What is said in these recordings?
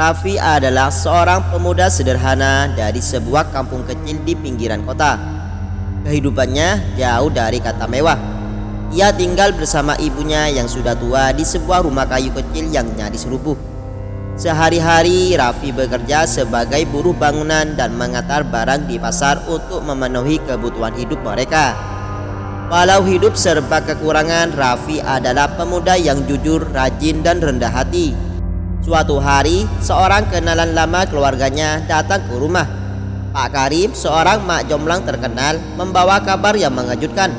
Raffi adalah seorang pemuda sederhana dari sebuah kampung kecil di pinggiran kota. Kehidupannya jauh dari kata mewah. Ia tinggal bersama ibunya yang sudah tua di sebuah rumah kayu kecil yang nyaris rubuh. Sehari-hari Raffi bekerja sebagai buruh bangunan dan mengantar barang di pasar untuk memenuhi kebutuhan hidup mereka. Walau hidup serba kekurangan, Raffi adalah pemuda yang jujur, rajin, dan rendah hati. Suatu hari, seorang kenalan lama keluarganya datang ke rumah. Pak Karim, seorang mak jomblang terkenal, membawa kabar yang mengejutkan.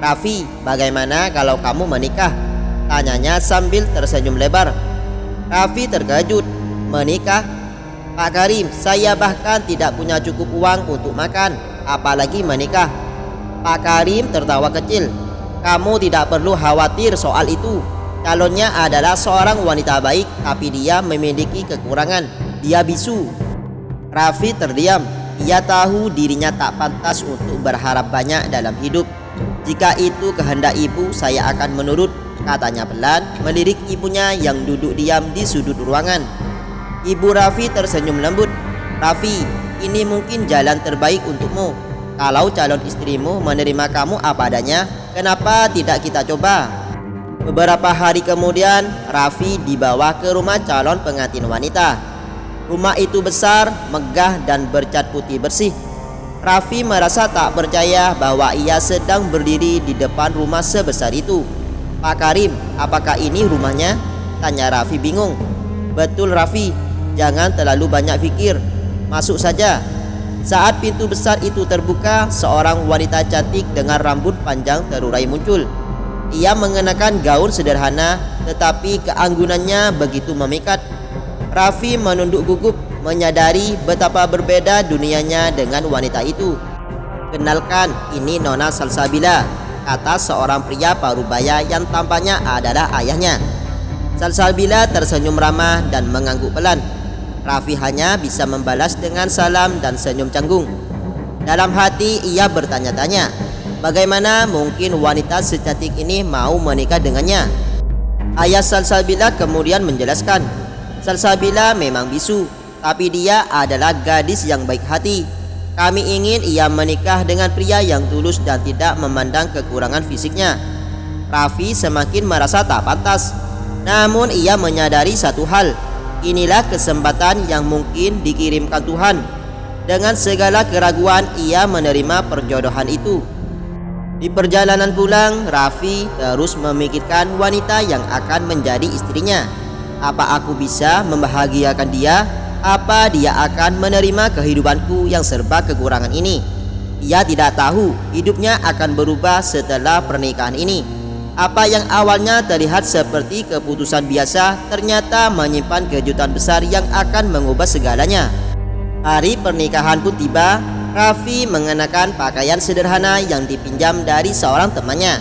"Raffi, bagaimana kalau kamu menikah?" tanyanya sambil tersenyum lebar. Raffi terkejut. "Menikah? Pak Karim, saya bahkan tidak punya cukup uang untuk makan, apalagi menikah." Pak Karim tertawa kecil. "Kamu tidak perlu khawatir soal itu. Calonnya adalah seorang wanita baik, tapi dia memiliki kekurangan. Dia bisu." Raffi terdiam. Ia tahu dirinya tak pantas untuk berharap banyak dalam hidup. "Jika itu kehendak ibu, saya akan menurut," katanya pelan, melirik ibunya yang duduk diam di sudut ruangan. Ibu Raffi tersenyum lembut. "Raffi, ini mungkin jalan terbaik untukmu. Kalau calon istrimu menerima kamu apa adanya, kenapa tidak kita coba?" Beberapa hari kemudian, Raffi dibawa ke rumah calon pengantin wanita. Rumah itu besar, megah, dan bercat putih bersih. Raffi merasa tak percaya bahwa ia sedang berdiri di depan rumah sebesar itu. "Pak Karim, apakah ini rumahnya?" tanya Raffi bingung. "Betul Raffi, jangan terlalu banyak pikir. Masuk saja." Saat pintu besar itu terbuka, seorang wanita cantik dengan rambut panjang terurai muncul. Ia mengenakan gaun sederhana, tetapi keanggunannya begitu memikat. Raffi menunduk gugup, menyadari betapa berbeda dunianya dengan wanita itu. "Kenalkan, ini Nona Salsabila," kata seorang pria parubaya yang tampaknya adalah ayahnya. Salsabila tersenyum ramah dan mengangguk pelan. Raffi hanya bisa membalas dengan salam dan senyum canggung. Dalam hati ia bertanya-tanya, bagaimana mungkin wanita secantik ini mau menikah dengannya? Ayah Salsabila kemudian menjelaskan, Salsabila memang bisu, tapi dia adalah gadis yang baik hati. Kami ingin ia menikah dengan pria yang tulus dan tidak memandang kekurangan fisiknya. Raffi semakin merasa tak pantas. Namun ia menyadari satu hal, inilah kesempatan yang mungkin dikirimkan Tuhan. Dengan segala keraguan ia menerima perjodohan itu. Di perjalanan pulang, Raffi terus memikirkan wanita yang akan menjadi istrinya. Apa aku bisa membahagiakan dia? Apa dia akan menerima kehidupanku yang serba kekurangan ini? Ia tidak tahu hidupnya akan berubah setelah pernikahan ini. Apa yang awalnya terlihat seperti keputusan biasa ternyata menyimpan kejutan besar yang akan mengubah segalanya. Hari pernikahan pun tiba. Raffi mengenakan pakaian sederhana yang dipinjam dari seorang temannya.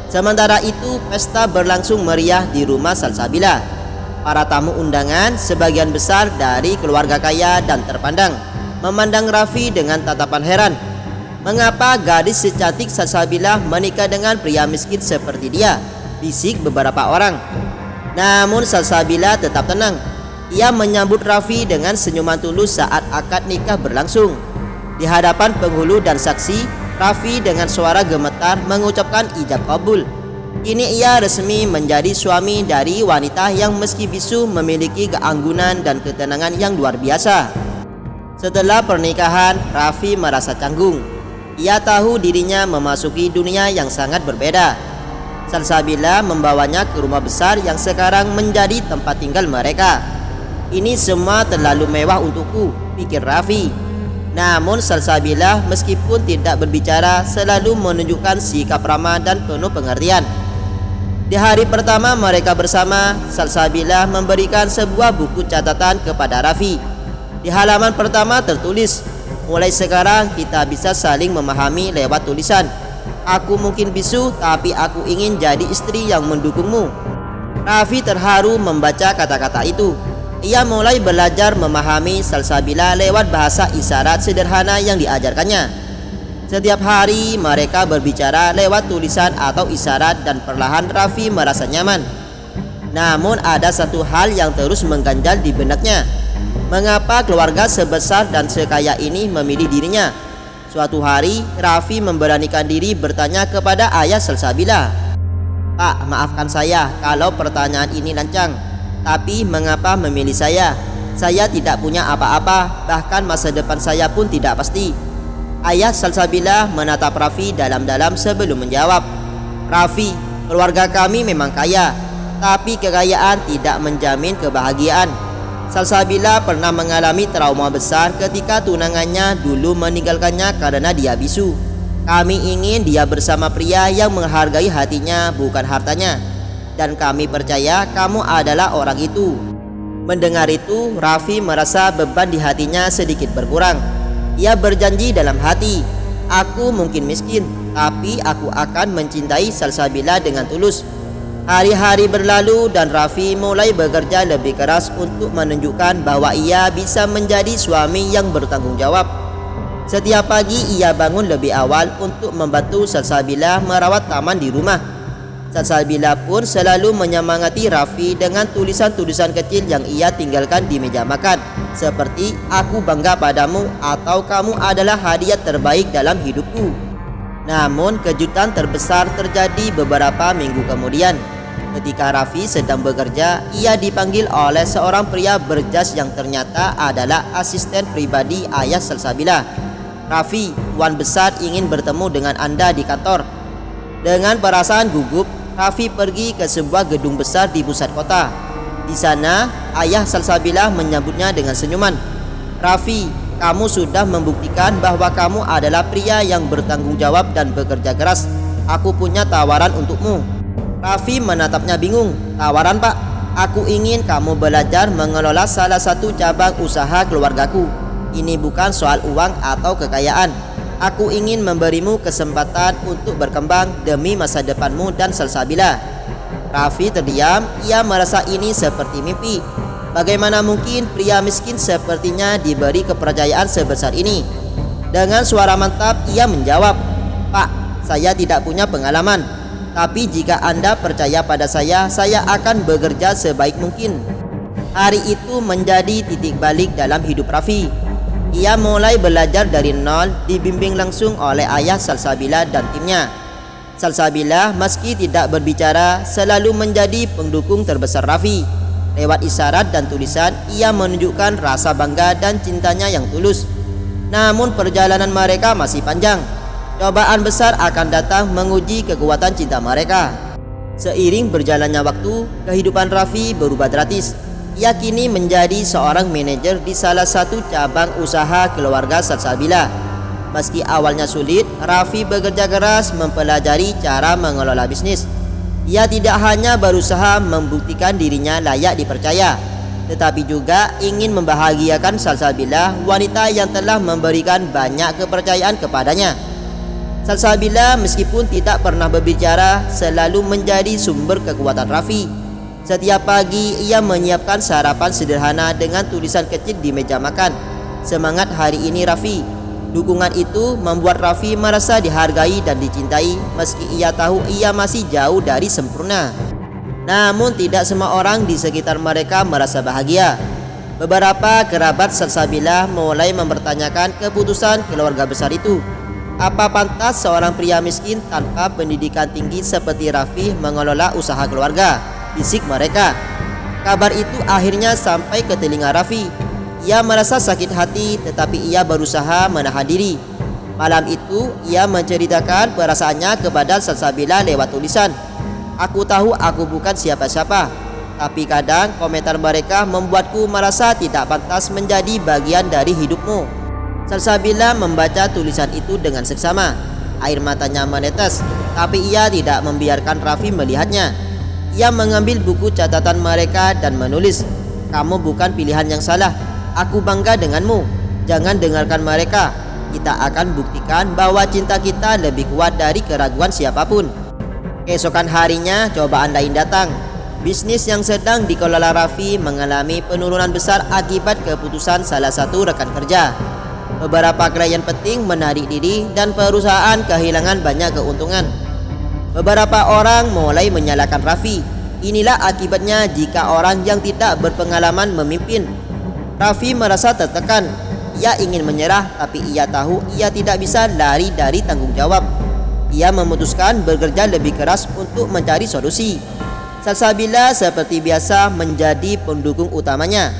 Sementara itu, pesta berlangsung meriah di rumah Salsabila. Para tamu undangan, sebagian besar dari keluarga kaya dan terpandang, memandang Raffi dengan tatapan heran. Mengapa gadis secantik Salsabila menikah dengan pria miskin seperti dia? Bisik beberapa orang. Namun Salsabila tetap tenang. Ia menyambut Raffi dengan senyuman tulus saat akad nikah berlangsung. Di hadapan penghulu dan saksi, Raffi dengan suara gemetar mengucapkan ijab kabul. Kini ia resmi menjadi suami dari wanita yang meski bisu memiliki keanggunan dan ketenangan yang luar biasa. Setelah pernikahan, Raffi merasa canggung. Ia tahu dirinya memasuki dunia yang sangat berbeda. Salsabila membawanya ke rumah besar yang sekarang menjadi tempat tinggal mereka. "Ini semua terlalu mewah untukku," pikir Raffi. Namun Salsabila meskipun tidak berbicara selalu menunjukkan sikap ramah dan penuh pengertian. Di hari pertama mereka bersama, Salsabila memberikan sebuah buku catatan kepada Raffi. Di halaman pertama tertulis, "Mulai sekarang kita bisa saling memahami lewat tulisan. Aku mungkin bisu, tapi aku ingin jadi istri yang mendukungmu." Raffi terharu membaca kata-kata itu. Ia mulai belajar memahami Salsabila lewat bahasa isyarat sederhana yang diajarkannya. Setiap hari mereka berbicara lewat tulisan atau isyarat dan perlahan Raffi merasa nyaman. Namun ada satu hal yang terus mengganjal di benaknya. Mengapa keluarga sebesar dan sekaya ini memilih dirinya? Suatu hari Raffi memberanikan diri bertanya kepada ayah Salsabila. "Pak, maafkan saya kalau pertanyaan ini lancang, tapi mengapa memilih saya? Saya tidak punya apa-apa, bahkan masa depan saya pun tidak pasti." Ayah Salsabila menatap Raffi dalam-dalam sebelum menjawab. "Raffi, keluarga kami memang kaya, tapi kekayaan tidak menjamin kebahagiaan. Salsabila pernah mengalami trauma besar ketika tunangannya dulu meninggalkannya karena dia bisu. Kami ingin dia bersama pria yang menghargai hatinya, bukan hartanya. Dan kami percaya kamu adalah orang itu." Mendengar itu, Raffi merasa beban di hatinya sedikit berkurang. Ia berjanji dalam hati, "Aku mungkin miskin, tapi aku akan mencintai Salsabila dengan tulus." Hari-hari berlalu dan Raffi mulai bekerja lebih keras untuk menunjukkan bahwa ia bisa menjadi suami yang bertanggung jawab. Setiap pagi ia bangun lebih awal untuk membantu Salsabila merawat taman di rumah. Salsabila pun selalu menyemangati Raffi dengan tulisan-tulisan kecil yang ia tinggalkan di meja makan, seperti "Aku bangga padamu" atau "Kamu adalah hadiah terbaik dalam hidupku." Namun kejutan terbesar terjadi beberapa minggu kemudian. Ketika Raffi sedang bekerja, ia dipanggil oleh seorang pria berjas yang ternyata adalah asisten pribadi ayah Salsabila. "Raffi, Tuan Besar ingin bertemu dengan Anda di kantor." Dengan perasaan gugup, Raffi pergi ke sebuah gedung besar di pusat kota. Di sana, ayah Salsabila menyambutnya dengan senyuman. "Raffi, kamu sudah membuktikan bahwa kamu adalah pria yang bertanggung jawab dan bekerja keras. Aku punya tawaran untukmu." Raffi menatapnya bingung. "Tawaran, Pak? Aku ingin kamu belajar mengelola salah satu cabang usaha keluargaku. Ini bukan soal uang atau kekayaan. Aku ingin memberimu kesempatan untuk berkembang demi masa depanmu dan Salsabila." Raffi terdiam. Ia merasa ini seperti mimpi. Bagaimana mungkin pria miskin sepertinya diberi kepercayaan sebesar ini? Dengan suara mantap ia menjawab, "Pak, saya tidak punya pengalaman. Tapi jika Anda percaya pada saya akan bekerja sebaik mungkin." Hari itu menjadi titik balik dalam hidup Raffi. Ia mulai belajar dari nol, dibimbing langsung oleh ayah Salsabila dan timnya. Salsabila meski tidak berbicara selalu menjadi pendukung terbesar Raffi. Lewat isyarat dan tulisan, ia menunjukkan rasa bangga dan cintanya yang tulus. Namun perjalanan mereka masih panjang. Cobaan besar akan datang menguji kekuatan cinta mereka. Seiring berjalannya waktu, kehidupan Raffi berubah drastis. Ia kini menjadi seorang manajer di salah satu cabang usaha keluarga Salsabila. Meski awalnya sulit, Raffi bekerja keras mempelajari cara mengelola bisnis. Ia tidak hanya berusaha membuktikan dirinya layak dipercaya, tetapi juga ingin membahagiakan Salsabila, wanita yang telah memberikan banyak kepercayaan kepadanya. Salsabila meskipun tidak pernah berbicara selalu menjadi sumber kekuatan Raffi. Setiap pagi ia menyiapkan sarapan sederhana dengan tulisan kecil di meja makan, "Semangat hari ini Raffi." Dukungan itu membuat Raffi merasa dihargai dan dicintai meski ia tahu ia masih jauh dari sempurna. Namun tidak semua orang di sekitar mereka merasa bahagia. Beberapa kerabat Salsabila mulai mempertanyakan keputusan keluarga besar itu. Apa pantas seorang pria miskin tanpa pendidikan tinggi seperti Raffi mengelola usaha keluarga? Bisik mereka. Kabar itu akhirnya sampai ke telinga Raffi. Ia merasa sakit hati, tetapi ia berusaha menahan diri. Malam itu ia menceritakan perasaannya kepada Salsabila lewat tulisan. "Aku tahu aku bukan siapa-siapa, tapi kadang komentar mereka membuatku merasa tidak pantas menjadi bagian dari hidupmu." Salsabila membaca tulisan itu dengan seksama. Air matanya menetes, tapi ia tidak membiarkan Raffi melihatnya. Ia mengambil buku catatan mereka dan menulis, "Kamu bukan pilihan yang salah. Aku bangga denganmu. Jangan dengarkan mereka. Kita akan buktikan bahwa cinta kita lebih kuat dari keraguan siapapun." Keesokan harinya cobaan lain datang. Bisnis yang sedang dikelola Raffi mengalami penurunan besar akibat keputusan salah satu rekan kerja. Beberapa klien penting menarik diri dan perusahaan kehilangan banyak keuntungan. Beberapa orang mulai menyalahkan Raffi. Inilah akibatnya jika orang yang tidak berpengalaman memimpin. Raffi merasa tertekan. Ia ingin menyerah, tapi ia tahu ia tidak bisa lari dari tanggung jawab. Ia memutuskan bekerja lebih keras untuk mencari solusi. Salsabila seperti biasa menjadi pendukung utamanya.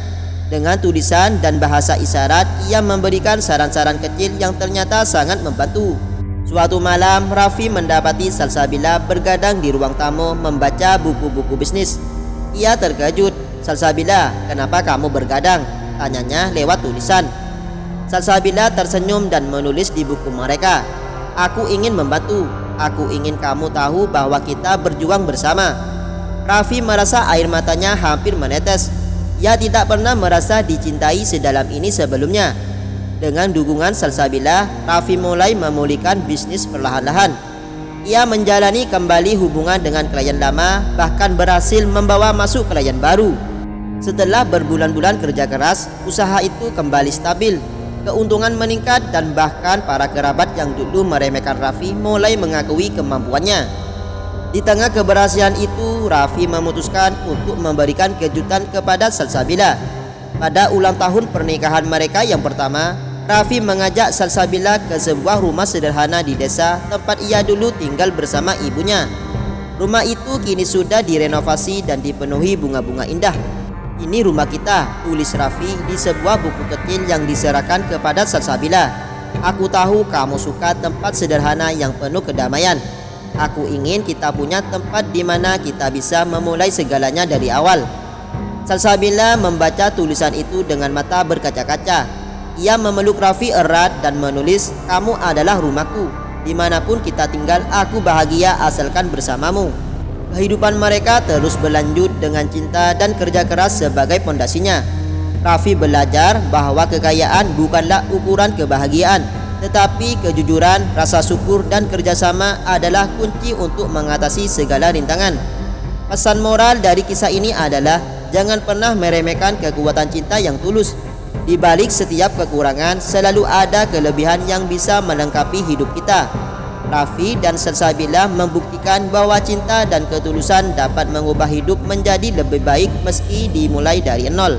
Dengan tulisan dan bahasa isyarat, ia memberikan saran-saran kecil yang ternyata sangat membantu. Suatu malam, Raffi mendapati Salsabila bergadang di ruang tamu membaca buku-buku bisnis. Ia terkejut. "Salsabila, kenapa kamu bergadang?" tanyanya lewat tulisan. Salsabila tersenyum dan menulis di buku mereka, "Aku ingin membantu. Aku ingin kamu tahu bahwa kita berjuang bersama." Raffi merasa air matanya hampir menetes. Ia tidak pernah merasa dicintai sedalam ini sebelumnya. Dengan dukungan Salsabila, Raffi mulai memulihkan bisnis perlahan-lahan. Ia menjalani kembali hubungan dengan klien lama, bahkan berhasil membawa masuk klien baru. Setelah berbulan-bulan kerja keras, usaha itu kembali stabil. Keuntungan meningkat dan bahkan para kerabat yang dulu meremehkan Raffi mulai mengakui kemampuannya. Di tengah keberhasilan itu, Raffi memutuskan untuk memberikan kejutan kepada Salsabila. Pada ulang tahun pernikahan mereka yang pertama, Raffi mengajak Salsabila ke sebuah rumah sederhana di desa tempat ia dulu tinggal bersama ibunya. Rumah itu kini sudah direnovasi dan dipenuhi bunga-bunga indah. "Ini rumah kita," tulis Raffi di sebuah buku kecil yang diserahkan kepada Salsabila. "Aku tahu kamu suka tempat sederhana yang penuh kedamaian. Aku ingin kita punya tempat di mana kita bisa memulai segalanya dari awal." Salsabila membaca tulisan itu dengan mata berkaca-kaca. Ia memeluk Raffi erat dan menulis, "Kamu adalah rumahku. Dimanapun kita tinggal, aku bahagia asalkan bersamamu." Kehidupan mereka terus berlanjut dengan cinta dan kerja keras sebagai pondasinya. Raffi belajar bahwa kekayaan bukanlah ukuran kebahagiaan, tetapi kejujuran, rasa syukur, dan kerjasama adalah kunci untuk mengatasi segala rintangan. Pesan moral dari kisah ini adalah jangan pernah meremehkan kekuatan cinta yang tulus. Di balik setiap kekurangan selalu ada kelebihan yang bisa melengkapi hidup kita. Raffi dan Salsabila membuktikan bahwa cinta dan ketulusan dapat mengubah hidup menjadi lebih baik meski dimulai dari nol.